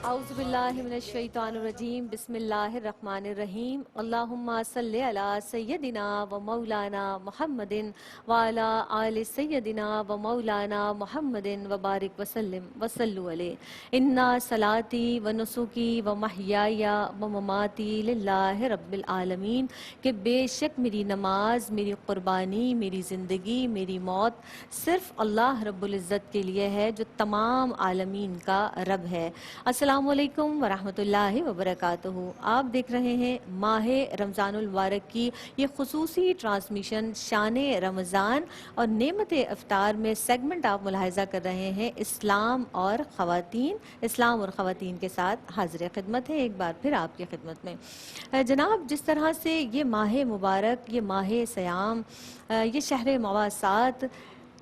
اعوذ باللہ من الشیطان الرجیم بسم اللہ الرحمن الرحیم اللہم صلی علی سیدنا و مولانا محمد وعلی آل سیدنا و مولانا محمد وبارک وسلم وصلو علیہ انا صلاتی و نسکی و محیائی و مماتی للہ رب العالمین کہ بے شک میری نماز، میری قربانی، میری زندگی، میری موت صرف اللہ رب العزت کے لیے ہے جو تمام عالمین کا رب ہے۔ السلام علیکم ورحمۃ اللہ وبرکاتہ۔ آپ دیکھ رہے ہیں ماہ رمضان المبارک کی یہ خصوصی ٹرانسمیشن شان رمضان اور نعمت افطار میں سیگمنٹ آپ ملاحظہ کر رہے ہیں اسلام اور خواتین۔ اسلام اور خواتین کے ساتھ حاضر خدمت ہے ایک بار پھر آپ کی خدمت میں۔ جناب، جس طرح سے یہ ماہ مبارک، یہ ماہ صیام، یہ شہر مواسات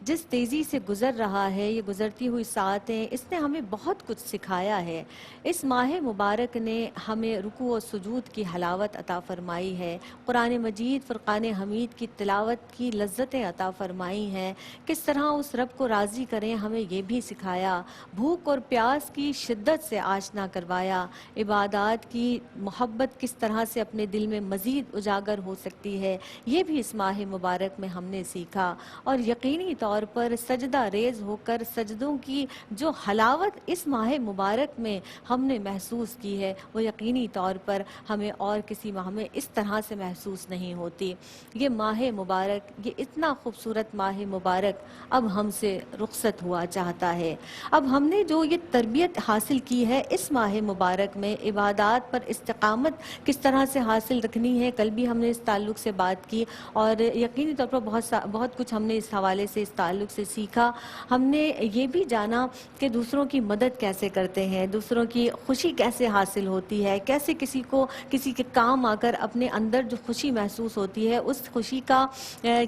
جس تیزی سے گزر رہا ہے، یہ گزرتی ہوئی ساعتیں، اس نے ہمیں بہت کچھ سکھایا ہے۔ اس ماہ مبارک نے ہمیں رکوع و سجود کی حلاوت عطا فرمائی ہے، قرآن مجید فرقان حمید کی تلاوت کی لذتیں عطا فرمائی ہیں، کس طرح اس رب کو راضی کریں ہمیں یہ بھی سکھایا، بھوک اور پیاس کی شدت سے آشنا کروایا، عبادات کی محبت کس طرح سے اپنے دل میں مزید اجاگر ہو سکتی ہے، یہ بھی اس ماہ مبارک میں ہم نے سیکھا۔ اور یقینی طور پر سجدہ ریز ہو کر سجدوں کی جو حلاوت اس ماہ مبارک میں ہم نے محسوس کی ہے، وہ یقینی طور پر ہمیں اور کسی ماہ میں اس طرح سے محسوس نہیں ہوتی۔ یہ ماہ مبارک، یہ اتنا خوبصورت ماہ مبارک اب ہم سے رخصت ہوا چاہتا ہے۔ اب ہم نے جو یہ تربیت حاصل کی ہے اس ماہ مبارک میں، عبادات پر استقامت کس طرح سے حاصل رکھنی ہے، کل بھی ہم نے اس تعلق سے بات کی اور یقینی طور پر بہت کچھ ہم نے اس حوالے سے، اس تعلق سے سیکھا۔ ہم نے یہ بھی جانا کہ دوسروں کی مدد کیسے کرتے ہیں، دوسروں کی خوشی کیسے حاصل ہوتی ہے، کیسے کسی کے کام آ کر اپنے اندر جو خوشی محسوس ہوتی ہے اس خوشی کا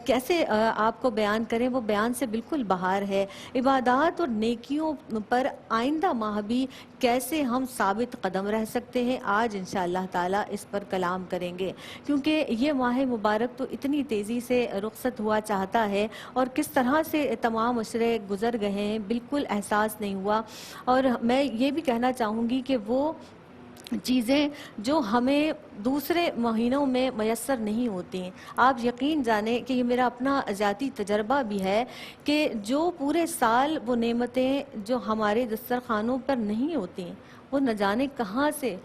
کیسے آپ کو بیان کریں، وہ بیان سے بالکل باہر ہے۔ عبادات اور نیکیوں پر آئندہ ماہ بھی کیسے ہم ثابت قدم رہ سکتے ہیں، آج انشاءاللہ تعالی اس پر کلام کریں گے، کیونکہ یہ ماہ مبارک تو اتنی تیزی سے رخصت ہوا چاہتا ہے اور کس طرح سے تمام عشرے گزر گئے ہیں بالکل احساس نہیں ہوا۔ اور میں یہ بھی کہنا چاہوں گی کہ وہ چیزیں جو ہمیں دوسرے مہینوں میں میسر نہیں ہوتی ہیں، آپ یقین جانیں کہ یہ میرا اپنا ذاتی تجربہ بھی ہے کہ جو پورے سال وہ نعمتیں جو ہمارے دسترخوانوں پر نہیں ہوتی ہیں، وہ نہ جانے کہاں سے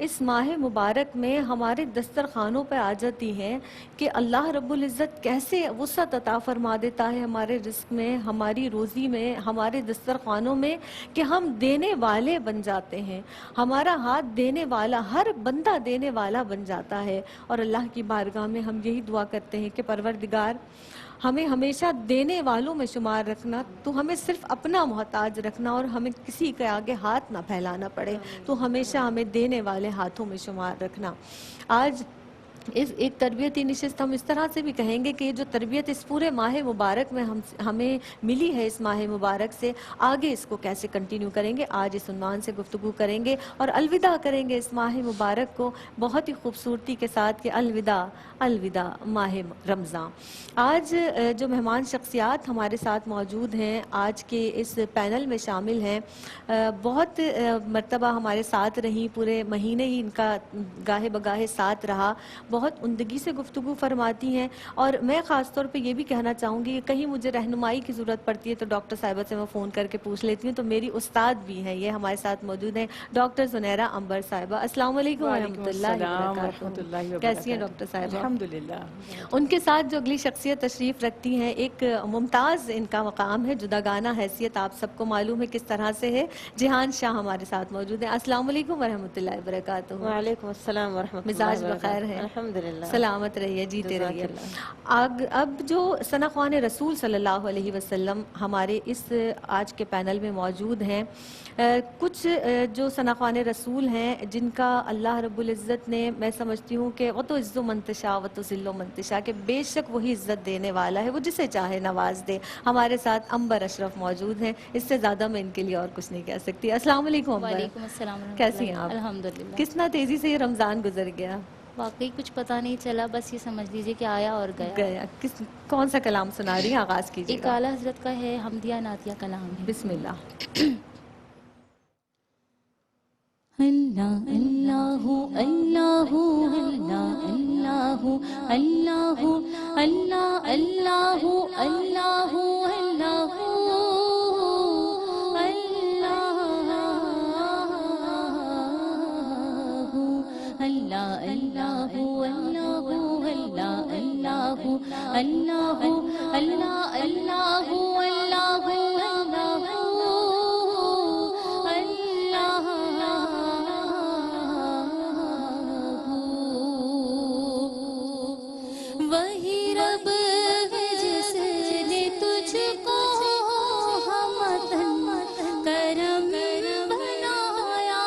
اس ماہ مبارک میں ہمارے دسترخوانوں پہ آ جاتی ہیں کہ اللہ رب العزت کیسے وسعت عطا فرما دیتا ہے ہمارے رزق میں، ہماری روزی میں، ہمارے دسترخوانوں میں، کہ ہم دینے والے بن جاتے ہیں، ہمارا ہاتھ دینے والا، ہر بندہ دینے والا بن جاتا ہے۔ اور اللہ کی بارگاہ میں ہم یہی دعا کرتے ہیں کہ پروردگار ہمیں ہمیشہ دینے والوں میں شمار رکھنا، تو ہمیں صرف اپنا محتاج رکھنا اور ہمیں کسی کے آگے ہاتھ نہ پھیلانا پڑے، تو ہمیشہ ہمیں دینے والے ہاتھوں میں شمار رکھنا۔ آج ایک تربیتی نشست ہم اس طرح سے بھی کہیں گے کہ جو تربیت اس پورے ماہ مبارک میں ہمیں ملی ہے، اس ماہ مبارک سے آگے اس کو کیسے کنٹینیو کریں گے، آج اس عنوان سے گفتگو کریں گے اور الوداع کریں گے اس ماہ مبارک کو بہت ہی خوبصورتی کے ساتھ کہ الوداع الوداع ماہ رمضان۔ آج جو مہمان شخصیات ہمارے ساتھ موجود ہیں، آج کے اس پینل میں شامل ہیں، بہت مرتبہ ہمارے ساتھ رہیں، پورے مہینے ہی ان کا گاہے بگاہے ساتھ رہا، بہت عمدگی سے گفتگو فرماتی ہیں۔ اور میں خاص طور پہ یہ بھی کہنا چاہوں گی کہ کہیں مجھے رہنمائی کی ضرورت پڑتی ہے تو ڈاکٹر صاحبہ سے میں فون کر کے پوچھ لیتی ہوں، تو میری استاد بھی ہیں، یہ ہمارے ساتھ موجود ہیں ڈاکٹر زنیرہ عنبر صاحبہ۔ السلام علیکم ورحمۃ اللہ وبرکاتہ۔ کیسی ہیں ڈاکٹر صاحبہ؟ الحمدللہ۔ ان کے ساتھ جو اگلی شخصیت تشریف رکھتی ہیں، ایک ممتاز ان کا مقام ہے، جداگانہ حیثیت آپ سب کو معلوم ہے کس طرح سے ہے، جہان شاہ ہمارے ساتھ موجود ہیں۔ السلام علیکم ورحمۃ اللہ وبرکاتہ۔ وعلیکم السلام ورحمۃ اللہ مزاج وبرکاتہ۔ بخیر ہے؟ الحمدللہ، سلامت رہیے، جیتے جزاک رہیے۔ اللہ۔ اب جو ثنا خوان رسول صلی اللہ علیہ وسلم ہمارے اس آج کے پینل میں موجود ہیں، کچھ جو ثنا خوان رسول ہیں جن کا اللہ رب العزت نے، میں سمجھتی ہوں کہ وہ تو عز و منتشا و تو ذل و منتشا، کہ بے شک وہی عزت دینے والا ہے، وہ جسے چاہے نواز دے۔ ہمارے ساتھ عنبر اشرف موجود ہیں، اس سے زیادہ میں ان کے لیے اور کچھ نہیں کہہ سکتی۔ السلام علیکم عنبر۔ وعلیکم السلام ورحمۃ اللہ۔ کیسی ہیں آپ؟ الحمدللہ۔ کتنا تیزی سے یہ رمضان گزر گیا، واقعی کچھ پتہ نہیں چلا، بس یہ سمجھ لیجئے کہ آیا اور گیا۔ کون سا کلام سنا رہی ہیں؟ آغاز کیجیے ایک گا۔ اعلیٰ حضرت کا ہے، حمدیہ نعتیہ کلام ہے۔ بسم اللہ۔ اللہ اللہ اللہ اللہ اللہ اللہ اللہ اللہ اللہ اللہ اللہ اللہ اللہ اللہ اللہ وہی رب ہے جس نے تجھ کو ہمتن کرم بنایا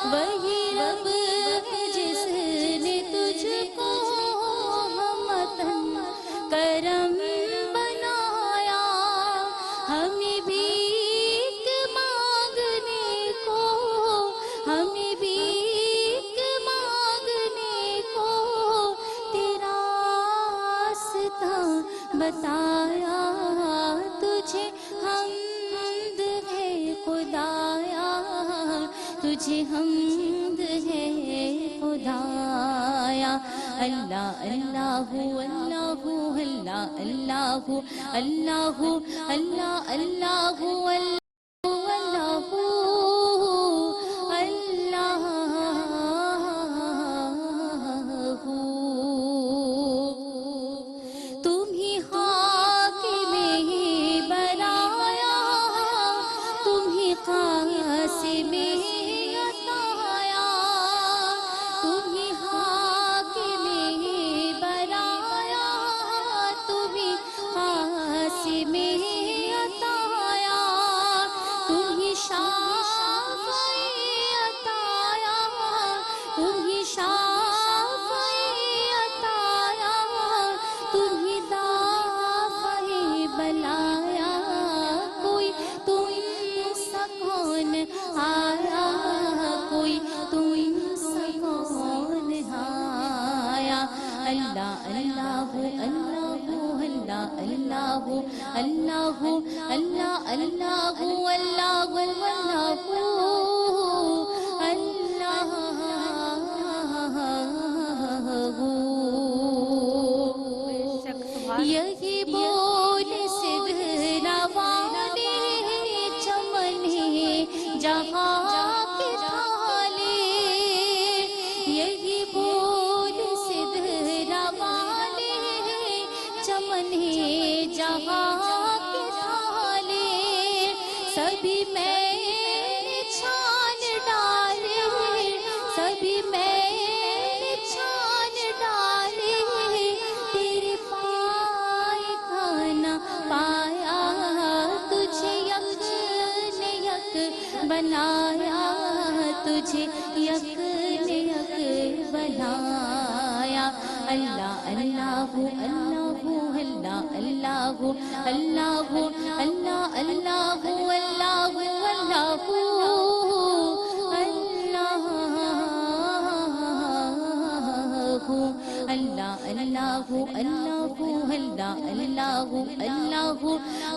وہی رب ہے جس نے تجھ کو ہمتن کرم بنایا ہمیں بھیک مانگنے کو ہمیں بھیک مانگنے کو تیرا راستہ بتایا تجھے حمد ہے خدایا تجھے حمد ہے خدایا اللہ اللہ اللہ اللہ اللہ اللہ اللہ اللہ یہی بول سدھرا والے چمن جہاں کے تھالے یہی بول سدھرا والے چمن جہاں کے تھالے سبھی میں چھان ڈالے سبھی میں چھان ڈالے تیرے پائے کھانا پایا تجھے یک نے یک بنایا تجھے یک نے یک بنایا اللہ اللہ اللہ اللہ اللہ اللہ اللہ اللہ اللہ اللہ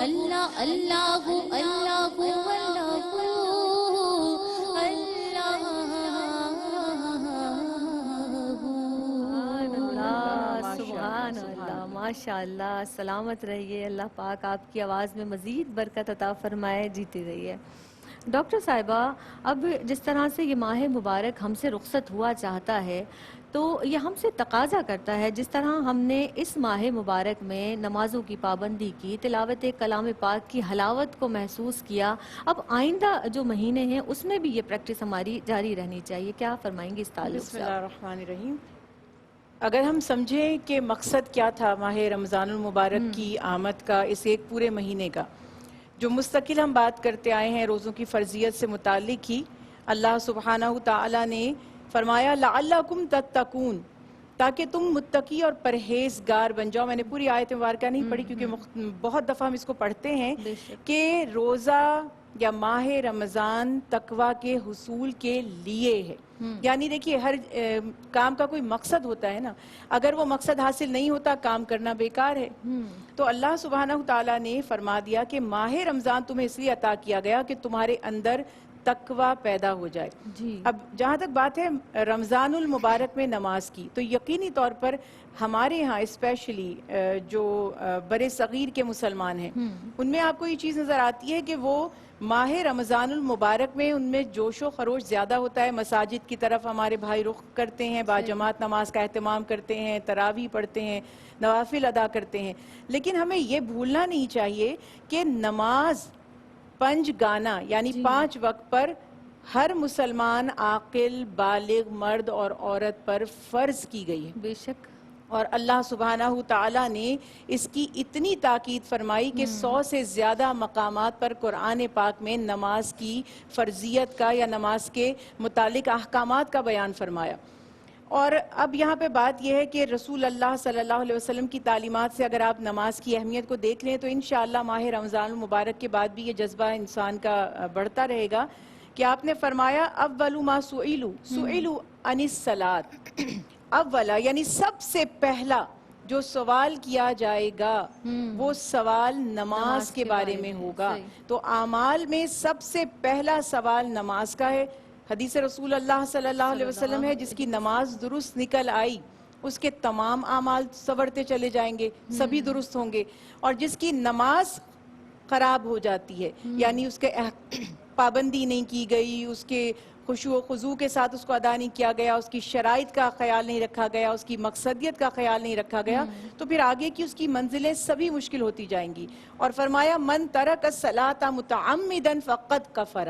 اللہ اللہ اللہ اللہ سبحان اللہ ماشاء اللہ سلامت رہیے اللہ پاک آپ کی آواز میں مزید برکت عطا فرمائے جیتی رہیے ڈاکٹر صاحبہ اب جس طرح سے یہ ماہ مبارک ہم سے رخصت ہوا چاہتا ہے تو یہ ہم سے تقاضا کرتا ہے جس طرح ہم نے اس ماہ مبارک میں نمازوں کی پابندی کی تلاوت کلام پاک کی حلاوت کو محسوس کیا اب آئندہ جو مہینے ہیں اس میں بھی یہ پریکٹس ہماری جاری رہنی چاہیے کیا فرمائیں گے اس تعلق سے بسم اللہ الرحمن الرحیم اگر ہم سمجھیں کہ مقصد کیا تھا ماہ رمضان المبارک کی آمد کا اس ایک پورے مہینے کا جو مستقل ہم بات کرتے آئے ہیں روزوں کی فرضیت سے متعلق ہی اللہ سبحانہ تعالیٰ نے فرمایا لعلکم تتقون تاکہ تم متقی اور پرہیزگار بن جاؤ میں نے پوری آیت مبارکہ نہیں پڑھی کیونکہ بہت دفعہ ہم اس کو پڑھتے ہیں کہ روزہ یا ماہ رمضان تقوی کے حصول کے لیے ہے. یعنی دیکھیے ہر کام کا کوئی مقصد ہوتا ہے نا, اگر وہ مقصد حاصل نہیں ہوتا کام کرنا بیکار ہے. تو اللہ سبحانہ تعالیٰ نے فرما دیا کہ ماہ رمضان تمہیں اس لیے عطا کیا گیا کہ تمہارے اندر تقوی پیدا ہو جائے. اب جہاں تک بات ہے رمضان المبارک میں نماز کی, تو یقینی طور پر ہمارے ہاں اسپیشلی جو برے صغیر کے مسلمان ہیں ان میں آپ کو یہ چیز نظر آتی ہے کہ وہ ماہ رمضان المبارک میں ان میں جوش و خروش زیادہ ہوتا ہے. مساجد کی طرف ہمارے بھائی رخ کرتے ہیں, باجماعت نماز کا اہتمام کرتے ہیں, تراویح پڑھتے ہیں, نوافل ادا کرتے ہیں. لیکن ہمیں یہ بھولنا نہیں چاہیے کہ نماز پنج گانا یعنی 5 وقت پر ہر مسلمان عاقل بالغ مرد اور عورت پر فرض کی گئی ہے. بے شک. اور اللہ سبحانہ تعالیٰ نے اس کی اتنی تاکید فرمائی کہ 100 سے زیادہ مقامات پر قرآن پاک میں نماز کی فرضیت کا یا نماز کے متعلق احکامات کا بیان فرمایا. اور اب یہاں پہ بات یہ ہے کہ رسول اللہ صلی اللہ علیہ وسلم کی تعلیمات سے اگر آپ نماز کی اہمیت کو دیکھ لیں تو انشاءاللہ ماہ رمضان المبارک کے بعد بھی یہ جذبہ انسان کا بڑھتا رہے گا کہ آپ نے فرمایا اول ما سئلوا عن الصلاۃ, اولا یعنی سب سے پہلا جو سوال کیا جائے گا وہ سوال نماز کے بارے میں ہوگا. تو اعمال میں سب سے پہلا سوال نماز کا ہے. حدیث رسول اللہ صلی اللہ علیہ وسلم ہے جس کی نماز درست نکل آئی اس کے تمام اعمال سنورتے چلے جائیں گے, سبھی درست ہوں گے. اور جس کی نماز خراب ہو جاتی ہے یعنی اس کے پابندی نہیں کی گئی, اس کے خشوع و خضوع کے ساتھ اس کو ادا نہیں کیا گیا, اس کی شرائط کا خیال نہیں رکھا گیا, اس کی مقصدیت کا خیال نہیں رکھا گیا, تو پھر آگے کی اس کی منزلیں سبھی مشکل ہوتی جائیں گی. اور فرمایا من ترک الصلاۃ متعمدا فقد کفر,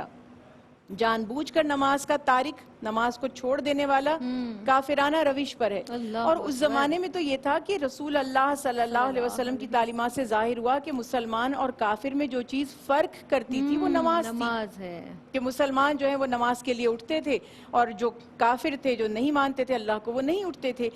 جان بوجھ کر نماز کا تارک, نماز کو چھوڑ دینے والا کافرانہ روش پر ہے. اور اس زمانے میں تو یہ تھا کہ رسول اللہ صلی اللہ علیہ وسلم کی تعلیمات سے ظاہر ہوا کہ مسلمان اور کافر میں جو چیز فرق کرتی تھی وہ نماز ہے. کہ مسلمان جو ہیں وہ نماز کے لیے اٹھتے تھے اور جو کافر تھے جو نہیں مانتے تھے اللہ کو وہ نہیں اٹھتے تھے.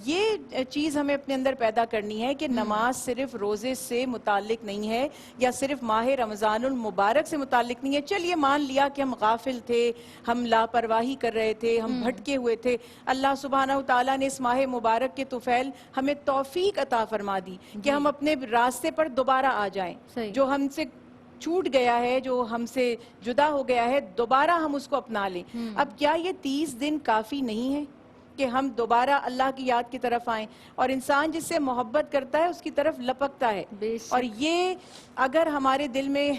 یہ چیز ہمیں اپنے اندر پیدا کرنی ہے کہ نماز صرف روزے سے متعلق نہیں ہے یا صرف ماہ رمضان المبارک سے متعلق نہیں ہے. چلیے مان لیا کہ ہم غافل تھے, ہم لاپرواہی کر رہے تھے, ہم بھٹکے ہوئے تھے, اللہ سبحانہ تعالیٰ نے اس ماہ مبارک کے طفیل ہمیں توفیق عطا فرما دی کہ ہم اپنے راستے پر دوبارہ آ جائیں. جو ہم سے چھوٹ گیا ہے, جو ہم سے جدا ہو گیا ہے, دوبارہ ہم اس کو اپنا لیں. اب کیا یہ 30 دن کافی نہیں ہے کہ ہم دوبارہ اللہ کی یاد کی طرف آئیں؟ اور انسان جس سے محبت کرتا ہے اس کی طرف لپکتا ہے. اور یہ اگر ہمارے دل میں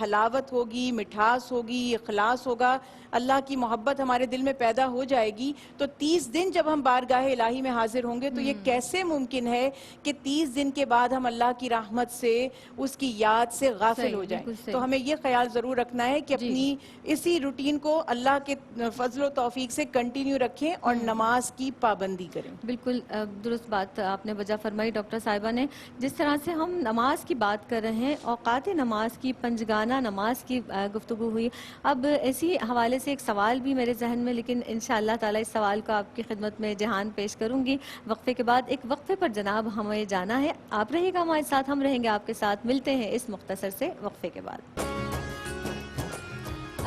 حلاوت ہوگی, مٹھاس ہوگی, اخلاص ہوگا, اللہ کی محبت ہمارے دل میں پیدا ہو جائے گی, تو 30 دن جب ہم بارگاہ الہی میں حاضر ہوں گے تو یہ کیسے ممکن ہے کہ 30 دن کے بعد ہم اللہ کی رحمت سے, اس کی یاد سے غافل ہو جائیں؟ تو ہمیں یہ خیال ضرور رکھنا ہے کہ اپنی اسی روٹین کو اللہ کے فضل و توفیق سے کنٹینیو رکھیں اور نماز کی پابندی کریں. بالکل درست بات آپ نے وجہ فرمائی ڈاکٹر صاحبہ نے. جس طرح سے ہم نماز کی بات کر رہے ہیں, اوقات نماز کی, پنجگانہ نماز کی گفتگو ہوئی, اب اسی حوالے سے ایک سوال بھی میرے ذہن میں, لیکن انشاءاللہ تعالی اس سوال کو آپ کی خدمت میں جہان پیش کروں گی وقفے کے بعد. ایک وقفے پر جناب ہمیں جانا ہے, آپ رہے گا ہمارے ساتھ, ہم رہیں گے آپ کے ساتھ. ملتے ہیں اس مختصر سے وقفے کے بعد.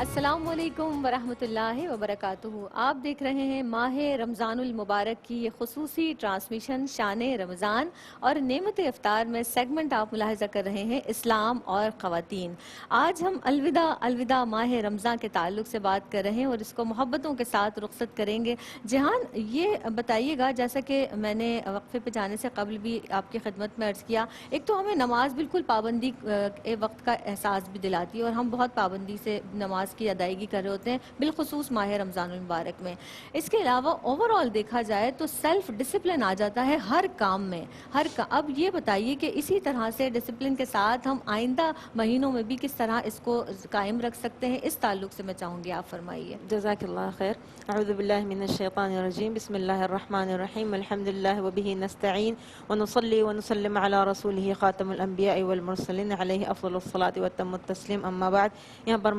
السلام علیکم ورحمۃ اللہ وبرکاتہ. آپ دیکھ رہے ہیں ماہ رمضان المبارک کی یہ خصوصی ٹرانسمیشن شان رمضان, اور نعمت افطار میں سیگمنٹ آپ ملاحظہ کر رہے ہیں اسلام اور خواتین. آج ہم الوداع ماہ رمضان کے تعلق سے بات کر رہے ہیں اور اس کو محبتوں کے ساتھ رخصت کریں گے. جہان یہ بتائیے گا, جیسا کہ میں نے وقفے پہ جانے سے قبل بھی آپ کی خدمت میں عرض کیا, ایک تو ہمیں نماز بالکل پابندی وقت کا احساس بھی دلاتی ہے اور ہم بہت پابندی سے نماز کی ادائیگی کر رہے ہوتے ہیں بالخصوص ماہ رمضان المبارک میں. اس کے علاوہ اوور آل دیکھا جائے تو سیلف ڈسپلن آ جاتا ہے ہر کام میں, اب یہ بتائیے کہ اسی طرح سے ڈسپلن کے ساتھ ہم آئندہ مہینوں میں بھی کس طرح اس کو قائم رکھ سکتے ہیں, اس تعلق سے میں چاہوں گی آپ فرمائیے. جزاک اللہ خیر. اعوذ باللہ من الشیطان الرجیم. بسم اللہ الرحمن الرحیم. الحمدللہ وبہ نستعین ونصلی ونسلم علی رسولہ خاتم الانبیاء والمرسلین علیہ افضل الصلاۃ واتم التسلیم. اما بعد, یہاں پر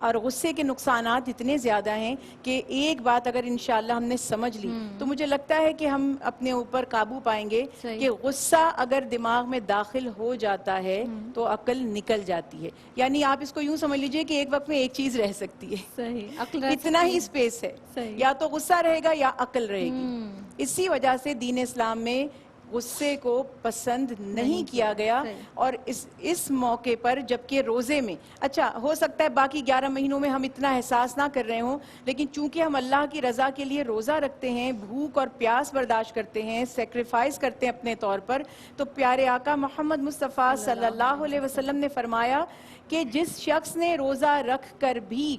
اور غصے کے نقصانات اتنے زیادہ ہیں کہ ایک بات اگر انشاءاللہ ہم نے سمجھ لی تو مجھے لگتا ہے کہ ہم اپنے اوپر قابو پائیں گے کہ غصہ اگر دماغ میں داخل ہو جاتا ہے تو عقل نکل جاتی ہے. یعنی آپ اس کو یوں سمجھ لیجئے کہ ایک وقت میں ایک چیز رہ سکتی ہے, صحیح, عقل اتنا ہی اسپیس ہے, یا تو غصہ رہے گا یا عقل رہے گی. اسی وجہ سے دین اسلام میں غصے کو پسند نہیں کیا گیا. اور اس موقع پر جبکہ روزے میں, اچھا ہو سکتا ہے باقی 11 مہینوں میں ہم اتنا احساس نہ کر رہے ہوں, لیکن چونکہ ہم اللہ کی رضا کے لیے روزہ رکھتے ہیں, بھوک اور پیاس برداشت کرتے ہیں, سیکریفائز کرتے ہیں اپنے طور پر, تو پیارے آقا محمد مصطفیٰ صلی اللہ علیہ وسلم نے فرمایا کہ جس شخص نے روزہ رکھ کر بھی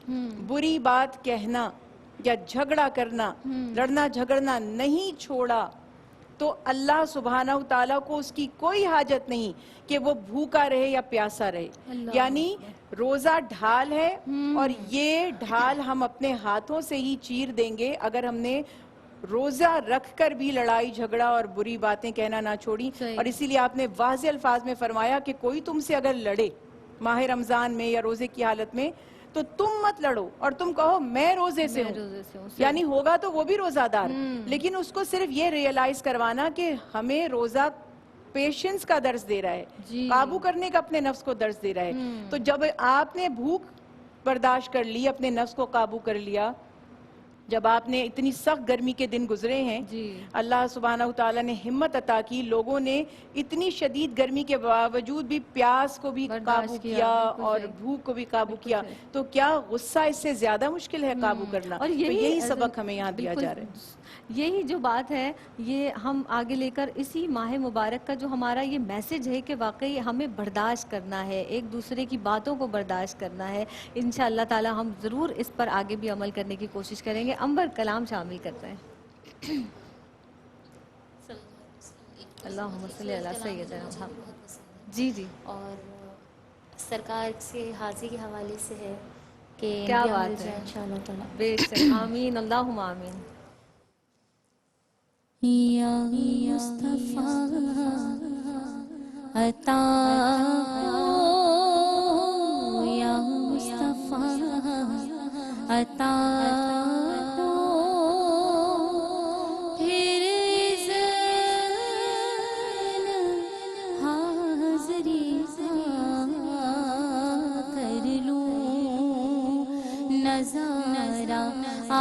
بری بات کہنا یا جھگڑا کرنا, لڑنا جھگڑنا نہیں چھوڑا, تو اللہ سبحانہ تعالیٰ کو اس کی کوئی حاجت نہیں کہ وہ بھوکا رہے یا پیاسا رہے. یعنی روزہ ڈھال ہے, اور یہ ڈھال ہم اپنے ہاتھوں سے ہی چیر دیں گے اگر ہم نے روزہ رکھ کر بھی لڑائی جھگڑا اور بری باتیں کہنا نہ چھوڑی. اور اسی لیے آپ نے واضح الفاظ میں فرمایا کہ کوئی تم سے اگر لڑے ماہ رمضان میں یا روزے کی حالت میں تو تم مت لڑو اور تم کہو میں روزے سے ہوں. یعنی ہوگا تو وہ بھی روزہ دار, لیکن اس کو صرف یہ ریئلائز کروانا کہ ہمیں روزہ پیشنس کا درس دے رہا ہے, قابو کرنے کا اپنے نفس کو درس دے رہا ہے. تو جب آپ نے بھوک برداشت کر لی, اپنے نفس کو قابو کر لیا, جب آپ نے اتنی سخت گرمی کے دن گزرے ہیں, اللہ سبحانہ تعالیٰ نے ہمت عطا کی, لوگوں نے اتنی شدید گرمی کے باوجود بھی پیاس کو بھی قابو کیا اور بھوک کو بھی قابو کیا, تو کیا غصہ اس سے زیادہ مشکل ہے قابو کرنا؟ اور یہی سبق ہمیں یہاں دیا جا رہا ہے. یہی جو بات ہے یہ ہم آگے لے کر اسی ماہ مبارک کا جو ہمارا یہ میسج ہے کہ واقعی ہمیں برداشت کرنا ہے, ایک دوسرے کی باتوں کو برداشت کرنا ہے. انشاءاللہ تعالی ہم ضرور اس پر آگے بھی عمل کرنے کی کوشش کریں گے. انبر کلام شامل کرتے ہیں. اللہم صلی علی سیدنا محمد. جی جی, اور سرکار سے حاضری کے حوالے سے ہے کہ کیا بھی عمل بات ہے, جائے انشاءاللہ تعالی. بے شک, آمین, اللہم آمین. یا مصطفیٰ عطا ہو, یا مصطفیٰ عطا ہو, پھر اذن حاضری کر لوں نظارہ آ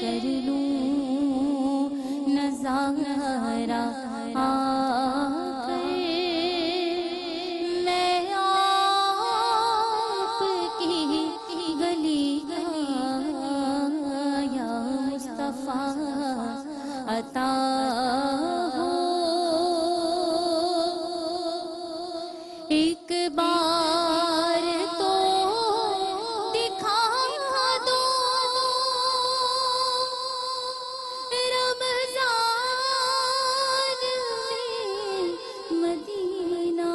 کر لوں نظارہ آ کر, میں آپ کی گلی یا مصطفیٰ عطا ہو. ایک بار تو دکھا دو رمضان میں مدینہ,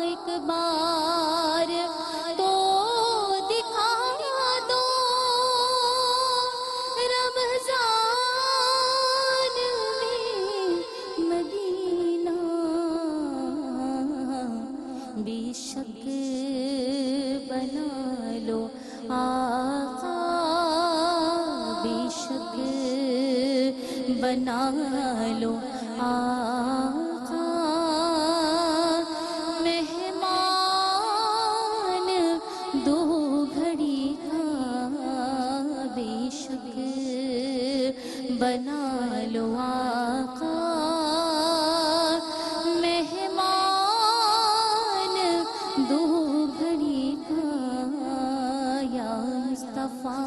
ایک بار تو دکھا دو رمضان میں مدینہ. بے شک بنا لو آقا, بے شک بنا لو آقا, مہمان دو گھڑی کا, بے شک بنا لو آقا, مہمان دو گھڑی کا, یا مصطفیٰ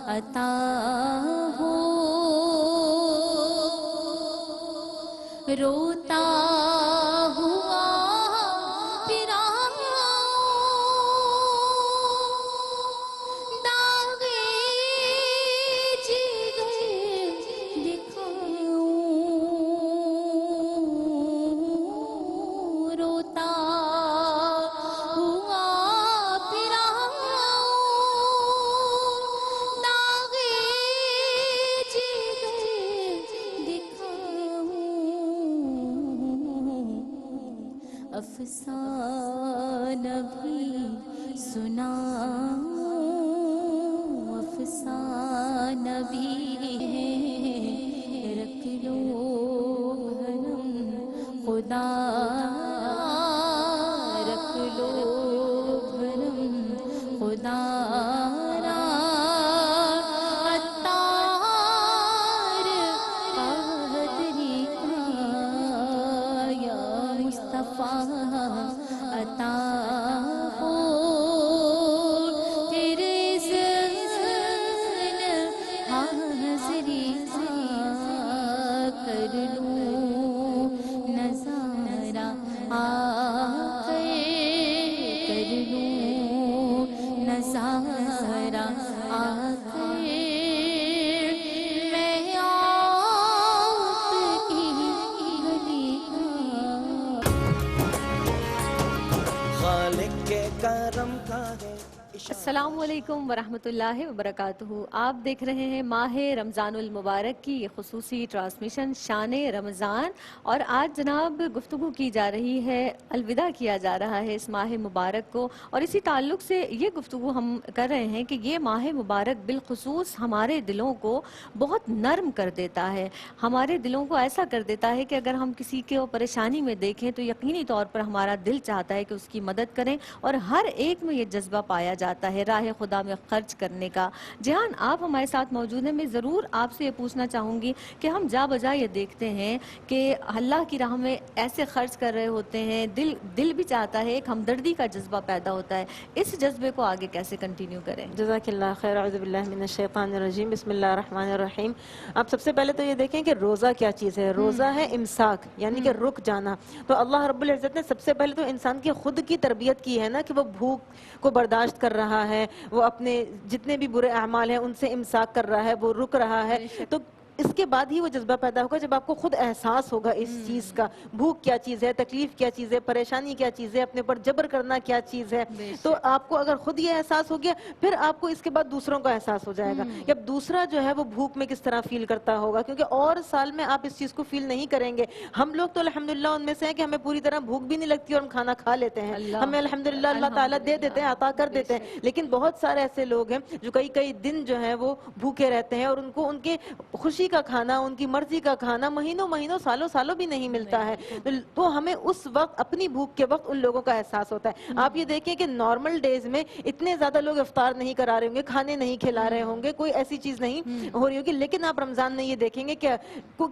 عطا ہو. روتا ہوا پھر داغے جگر دکھاؤں, روتا ہوا پھر داغے جگر دکھاؤں, سناؤں افسانہ بھی ہے، رکھ لو بھرم خدا، رکھ لو بھرم خدا را، عطار قادری کا یا مصطفیٰ عطا ہو، تیرے ذہن حاضری کا کر لوں نظارہ آقا، کر لوں نظارہ آقا، میں آپ کی گلی کا خالق کے کرم کا ہے السلام علیکم ورحمۃ اللہ وبرکاتہ۔ آپ دیکھ رہے ہیں ماہ رمضان المبارک کی یہ خصوصی ٹرانسمیشن شان رمضان، اور آج جناب گفتگو کی جا رہی ہے، الوداع کیا جا رہا ہے اس ماہ مبارک کو، اور اسی تعلق سے یہ گفتگو ہم کر رہے ہیں کہ یہ ماہ مبارک بالخصوص ہمارے دلوں کو بہت نرم کر دیتا ہے، ہمارے دلوں کو ایسا کر دیتا ہے کہ اگر ہم کسی کو پریشانی میں دیکھیں تو یقینی طور پر ہمارا دل چاہتا ہے کہ اس کی مدد کریں، اور ہر ایک میں یہ جذبہ پایا جاتا ہے راہ خدا میں خرچ کرنے کا۔ جہان آپ ہمارے ساتھ موجود ہیں، میں ضرور آپ سے یہ پوچھنا چاہوں گی کہ ہم جا بجا یہ دیکھتے ہیں کہ اللہ کی راہ میں ایسے خرچ کر رہے ہوتے ہیں، دل بھی چاہتا ہے، ایک ہمدردی کا جذبہ پیدا ہوتا ہے، اس جذبے کو آگے کیسے کنٹینیو کریں؟ جزاک اللہ خیر، اعوذ باللہ من الشیطان الرجیم، بسم اللہ الرحمن الرحیم۔ آپ سب سے پہلے تو یہ دیکھیں کہ روزہ کیا چیز ہے۔ روزہ ہے امساک، یعنی کہ رک جانا۔ تو اللہ رب العزت نے سب سے پہلے تو انسان کی خود کی تربیت کی ہے نا، کہ وہ بھوک کو برداشت کر رہا ہے، وہ اپنے جتنے بھی برے اعمال ہیں ان سے امساک کر رہا ہے، وہ رک رہا ہے۔ تو اس کے بعد ہی وہ جذبہ پیدا ہوگا جب آپ کو خود احساس ہوگا اس چیز کا، بھوک کیا چیز ہے، تکلیف کیا چیز ہے، پریشانی کیا چیز ہے، اپنے پر جبر کرنا کیا چیز ہے۔ تو آپ کو اگر خود یہ احساس ہو گیا، پھر آپ کو اس کے بعد دوسروں کا احساس ہو جائے گا کہ اب دوسرا جو ہے وہ بھوک میں کس طرح فیل کرتا ہوگا، کیونکہ اور سال میں آپ اس چیز کو فیل نہیں کریں گے۔ ہم لوگ تو الحمدللہ ان میں سے ہیں کہ ہمیں پوری طرح بھوک بھی نہیں لگتی اور ہم کھانا کھا لیتے ہیں، ہمیں الحمدللہ اللہ تعالیٰ دے دیتے ہیں، عطا کر دیتے ہیں۔ لیکن بہت سارے ایسے لوگ ہیں جو کئی دن جو ہیں وہ بھوکے رہتے ہیں، اور ان کو ان کے خوشی کا کھانا، ان کی مرضی کا کھانا مہینوں سالوں بھی نہیں ملتا ہے۔ تو ہمیں اس وقت اپنی بھوک کے وقت ان لوگوں کا احساس ہوتا ہے۔ آپ یہ دیکھیں کہ نارمل ڈیز میں اتنے زیادہ لوگ افطار نہیں کرا رہے ہوں گے، کھانے نہیں کھلا رہے ہوں گے، کوئی ایسی چیز نہیں ہو رہی ہوگی، لیکن آپ رمضان میں یہ دیکھیں گے کہ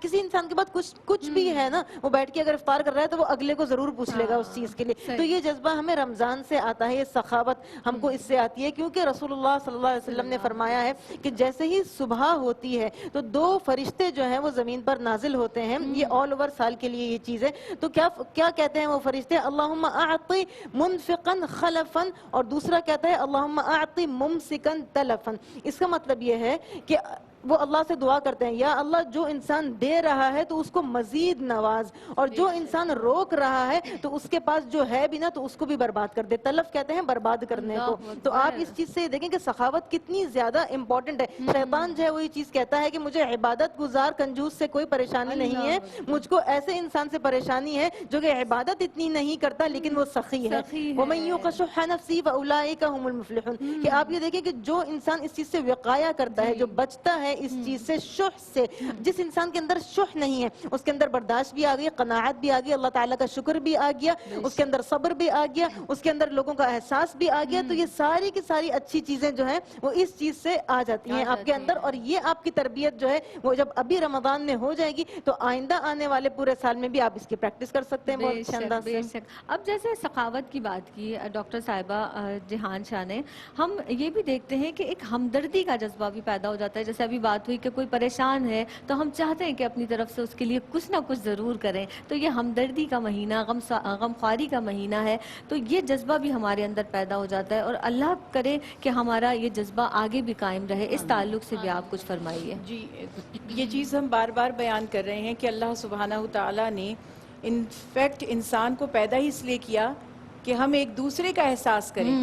کسی انسان کے بعد کچھ بھی ہے نا، وہ بیٹھ کے اگر افطار کر رہا ہے تو وہ اگلے کو ضرور پوچھ لے گا اس چیز کے لیے۔ تو یہ جذبہ ہمیں رمضان سے آتا ہے، یہ سخاوت ہم کو اس سے آتی ہے، کیونکہ رسول اللہ صلی اللہ علیہ وسلم نے فرمایا ہے کہ جیسے ہی صبح ہوتی ہے تو 2 فرشتے جو ہیں وہ زمین پر نازل ہوتے ہیں، یہ آل اوور سال کے لیے یہ چیز ہے۔ تو کیا کہتے ہیں وہ فرشتے؟ اللہم اعطی منفقا خلفا، اور دوسرا کہتا ہے اللہم اعطی ممسکا تلفا۔ اس کا مطلب یہ ہے کہ وہ اللہ سے دعا کرتے ہیں، یا اللہ جو انسان دے رہا ہے تو اس کو مزید نواز، اور جو انسان روک رہا ہے تو اس کے پاس جو ہے بھی نا تو اس کو بھی برباد کر دے۔ تلف کہتے ہیں برباد کرنے کو۔ تو آپ اس چیز سے دیکھیں کہ سخاوت کتنی زیادہ امپورٹنٹ ہے۔ شیطان جو ہے وہ یہ چیز کہتا ہے کہ مجھے عبادت گزار کنجوس سے کوئی پریشانی نہیں ہے، مجھ کو ایسے انسان سے پریشانی ہے جو کہ عبادت اتنی نہیں کرتا لیکن وہ سخی ہے۔ وَمَن يُوقَ شُحَّ نَفْسِهِ فَأُولَٰئِكَ هُمُ الْمُفْلِحُونَ۔ کہ آپ یہ دیکھیں کہ جو انسان اس چیز سے وقایا کرتا ہے، جو بچتا ہے اس چیز سے، شح سے، جس انسان کے اندر شح نہیں ہے اس کے اندر برداشت بھی آ گئی، قناعت بھی آ گئی، اللہ تعالیٰ کا شکر بھی آ گیا، اس کے اندر صبر بھی آ گیا، اس کے اندر لوگوں کا احساس بھی آ گیا۔ تو یہ ساری کی ساری اچھی چیزیں جو ہیں وہ اس چیز سے آ جاتی ہیں آپ کے اندر، اور یہ آپ کی تربیت جو ہے وہ جب ابھی رمضان میں ہو جائے گی تو آئندہ آنے والے پورے سال میں بھی آپ اس کی پریکٹس کر سکتے ہیں بہت اچھے انداز سے۔ اب جیسے سخاوت کی بات کی ڈاکٹر صاحبہ جہان شاہ نے، ہم یہ بھی دیکھتے ہیں کہ ایک ہمدردی کا جذبہ بھی پیدا ہو جاتا ہے۔ جیسے ابھی بات ہوئی کہ کوئی پریشان ہے تو ہم چاہتے ہیں کہ اپنی طرف سے اس کے لیے کچھ نہ کچھ ضرور کریں، تو یہ ہمدردی کا مہینہ، غمخواری کا مہینہ ہے، تو یہ جذبہ بھی ہمارے اندر پیدا ہو جاتا ہے، اور اللہ کرے کہ ہمارا یہ جذبہ آگے بھی قائم رہے۔ اس تعلق سے بھی آپ کچھ فرمائیے۔ جی، یہ چیز ہم بار بار بیان کر رہے ہیں کہ اللہ سبحانہ تعالیٰ نے انفیکٹ انسان کو پیدا ہی اس لیے کیا کہ ہم ایک دوسرے کا احساس کریں۔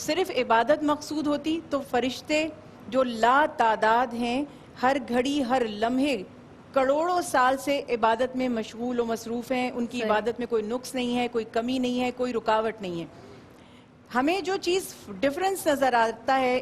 صرف عبادت مقصود ہوتی تو فرشتے جو لا تعداد ہیں، ہر گھڑی ہر لمحے کروڑوں سال سے عبادت میں مشغول و مصروف ہیں، ان کی عبادت میں کوئی نقص نہیں ہے، کوئی کمی نہیں ہے، کوئی رکاوٹ نہیں ہے۔ ہمیں جو چیز ڈفرنس نظر آتا ہے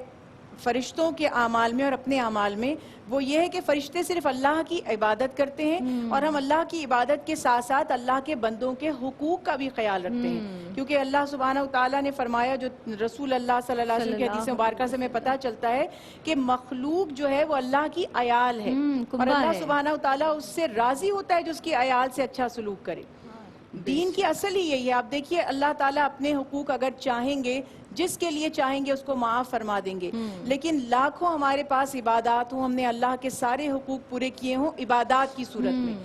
فرشتوں کے اعمال میں اور اپنے اعمال میں، وہ یہ ہے کہ فرشتے صرف اللہ کی عبادت کرتے ہیں اور ہم اللہ کی عبادت کے ساتھ ساتھ اللہ کے بندوں کے حقوق کا بھی خیال رکھتے ہیں، کیونکہ اللہ سبحانہ وتعالیٰ نے فرمایا، جو رسول اللہ صلی اللہ علیہ وسلم کی حدیث مبارکہ سے ہمیں پتہ چلتا ہے کہ مخلوق جو ہے وہ اللہ کی عیال ہے، اور اللہ سبحانہ وتعالیٰ اس سے راضی ہوتا ہے جو اس کی عیال سے اچھا سلوک کرے۔ دین کی اصل ہی یہی ہے۔ آپ دیکھیے اللہ تعالیٰ اپنے حقوق اگر چاہیں گے، جس کے لیے چاہیں گے اس کو معاف فرما دیں گے، لیکن لاکھوں ہمارے پاس عبادات ہوں، ہم نے اللہ کے سارے حقوق پورے کیے ہوں عبادات کی صورت میں،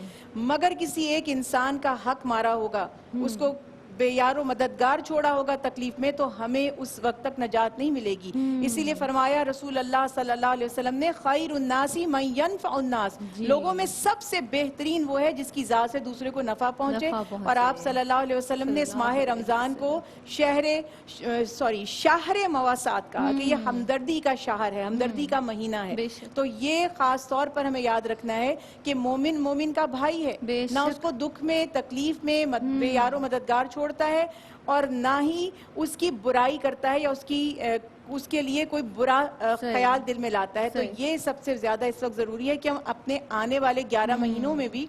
مگر کسی ایک انسان کا حق مارا ہوگا، اس کو بے یار و مددگار چھوڑا ہوگا تکلیف میں، تو ہمیں اس وقت تک نجات نہیں ملے گی۔ اسی لیے فرمایا رسول اللہ صلی اللہ علیہ وسلم نے، خیر الناس من ینفع الناس، لوگوں میں سب سے بہترین وہ ہے جس کی ذات سے دوسرے کو نفع پہنچے۔ اور آپ صلی اللہ علیہ وسلم نے اس ماہ رمضان کو شہر مواسات کہا کہ یہ ہمدردی کا شہر ہے، ہمدردی کا مہینہ ہے۔ تو یہ خاص طور پر ہمیں یاد رکھنا ہے کہ مومن مومن کا بھائی ہے، نہ اس کو دکھ میں تکلیف میں بے یار و مددگار چھوڑتا ہے، اور نہ ہی اس کی برائی کرتا ہے یا اس کے لیے کوئی برا خیال دل میں لاتا ہے۔ تو یہ سب سے زیادہ اس وقت ضروری ہے کہ ہم اپنے آنے والے 11 مہینوں میں بھی،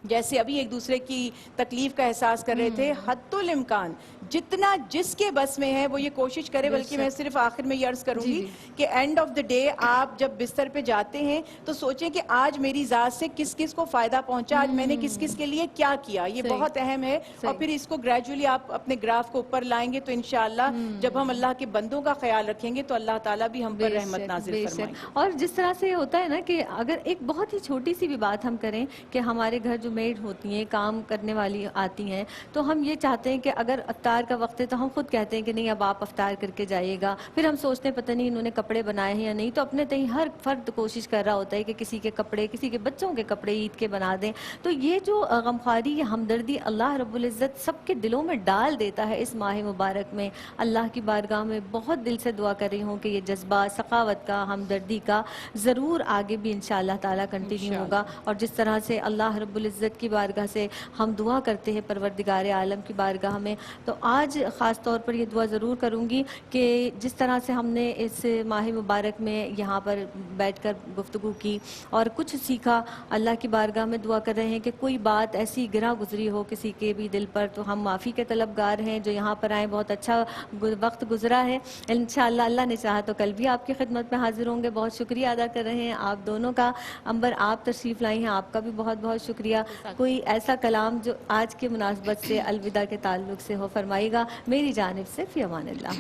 جیسے ابھی ایک دوسرے کی تکلیف کا احساس کر رہے تھے، حد الامکان جتنا جس کے بس میں ہے وہ یہ کوشش کرے۔ بلکہ میں صرف آخر میں یہ عرض کروں گی کہ اینڈ آف دا ڈے آپ جب بستر پہ جاتے ہیں تو سوچیں کہ آج میری ذات سے کس کس کو فائدہ پہنچا، آج میں نے کس کس کے لیے کیا کیا، یہ بہت اہم ہے۔ اور پھر اس کو گریجولی آپ اپنے گراف کو اوپر لائیں گے تو انشاءاللہ جب ہم اللہ کے بندوں کا خیال رکھیں گے تو اللہ تعالیٰ بھی ہم پر رحمت نازل فرمائیں گے۔ اور جس طرح سے ہوتا ہے نا کہ اگر ایک بہت ہی چھوٹی سی بھی بات ہم کریں کہ ہمارے گھر جو میڈ ہوتی ہیں، کام کرنے والی آتی ہیں، تو ہم یہ چاہتے ہیں کہ اگر افطار کا وقت ہے تو ہم خود کہتے ہیں کہ نہیں اب آپ افطار کر کے جائیے گا، پھر ہم سوچتے ہیں پتہ نہیں انہوں نے کپڑے بنائے ہیں یا نہیں، تو اپنے تئیں ہر فرد کوشش کر رہا ہوتا ہے کہ کسی کے کپڑے، کسی کے بچوں کے کپڑے عید کے بنا دیں۔ تو یہ جو غمخواری، یہ ہمدردی اللہ رب العزت سب کے دلوں میں ڈال دیتا ہے اس ماہ مبارک میں۔ اللہ کی بارگاہ میں بہت دل سے دعا کر رہی ہوں کہ یہ جذبہ سخاوت کا، ہمدردی کا ضرور آگے بھی انشاءاللہ تعالیٰ کنٹینیو ہوگا۔ اور جس طرح سے اللہ رب العزت کی بارگاہ سے ہم دعا کرتے ہیں پروردگار عالم کی بارگاہ میں، تو آج خاص طور پر یہ دعا ضرور کروں گی کہ جس طرح سے ہم نے اس ماہ مبارک میں یہاں پر بیٹھ کر گفتگو کی اور کچھ سیکھا، اللہ کی بارگاہ میں دعا کر رہے ہیں کہ کوئی بات ایسی گراں گزری ہو کسی کے بھی دل پر تو ہم معافی کے طلبگار ہیں۔ جو یہاں پر آئے بہت اچھا وقت گزرا ہے، انشاءاللہ اللہ نے چاہا تو کل بھی آپ کی خدمت میں حاضر ہوں گے۔ بہت شکریہ ادا کر رہے ہیں آپ دونوں کا۔ امبر آپ تشریف لائی ہیں، آپ کا بھی بہت بہت شکریہ۔ کوئی ایسا کلام جو آج کے مناسبت سے الوداع کے تعلق سے ہو فرمائے گا میری جانب سے، فی امان اللہ۔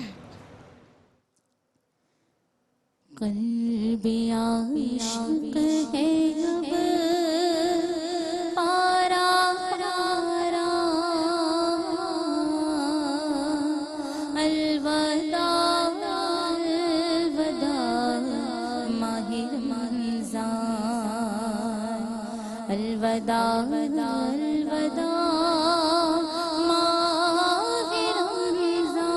قلب عاشق ہے اب پارا الوداع الوداع ماہ رمضان، الوداع الوداع ماہ رمضان،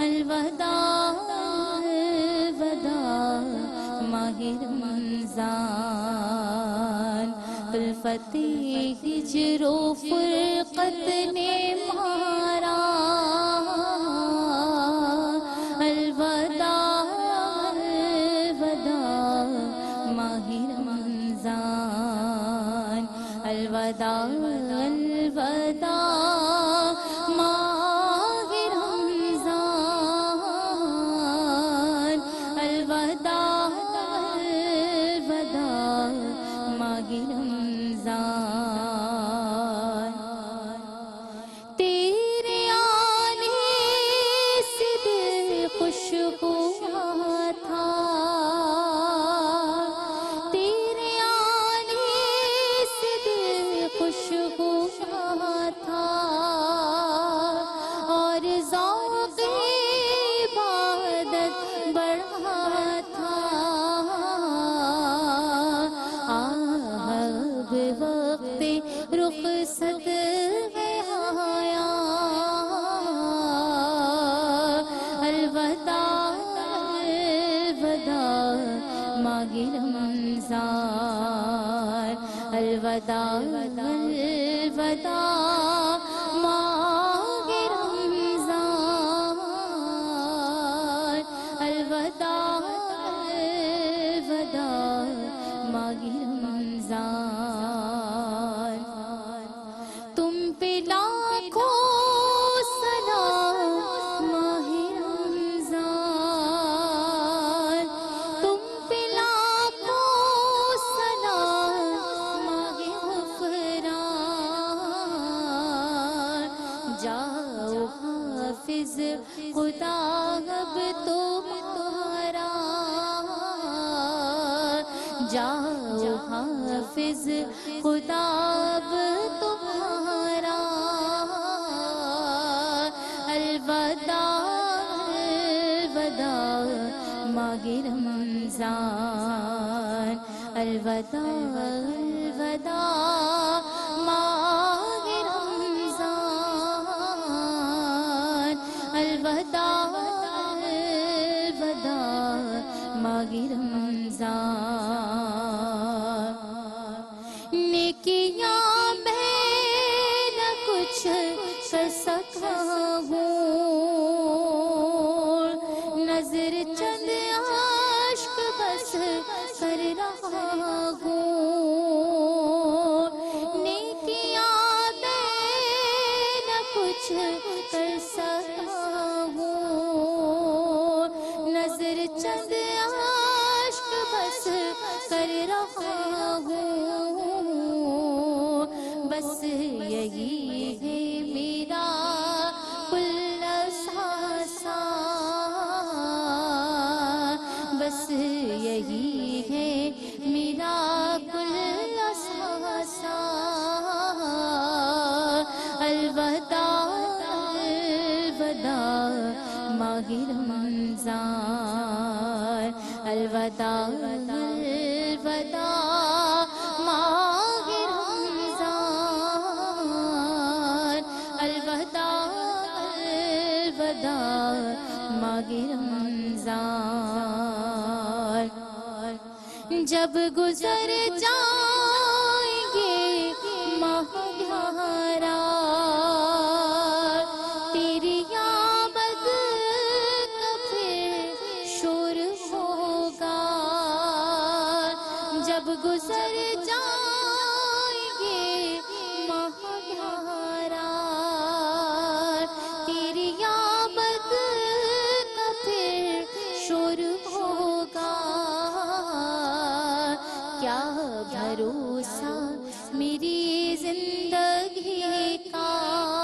الوداع الوداع ماہ رمضان، الفت ہجر و فرقت نے مارا، الوداع الوداع ماہ رمضان، الوداع الوداع ماہ رمضان، الوداع الوداع ماہ رمضان، تیرے آنے سے دل خوش ہوا تھا، تیرے آنے سے دل خوش ہوا تھا، اور ذوق عبادت بڑھا تھا، اب وقت رخصت ہے آیا، الوداع الوداع ماہ رمضان، الوداع الوداع ماہ حافظ خدا اب تمہارا، جاؤ حافظ خدا اب تمہارا، الوداع الوداع ماہ رمضان، الوداع الوداع ماہ رمضان، الوداع الوداع ماہ رمضان، نیکیاں میں نہ کچھ کر سکا ہوں، نظر چند عشق بس کر رہا ہوں، نیکیاں میں نہ کچھ کر سکا ہوں، نظر چند عشق بس کر رہا ہوں، بس یہی ہے میرا کل ساسا، بس یہی ہے میرا کل ساسا، الوداع الوداع ماہ رمضان، الوداع الوداع ماہ رمضان، الوداع الوداع ماہ رمضان، جب گزر جائیں گے ماہ گیارہ، تیری آمد کا پھر شور ہوگا، جب گزر جائیں گے ماہ گیارہ، تیری آمد کا پھر شور ہوگا، کیا بھروسہ میری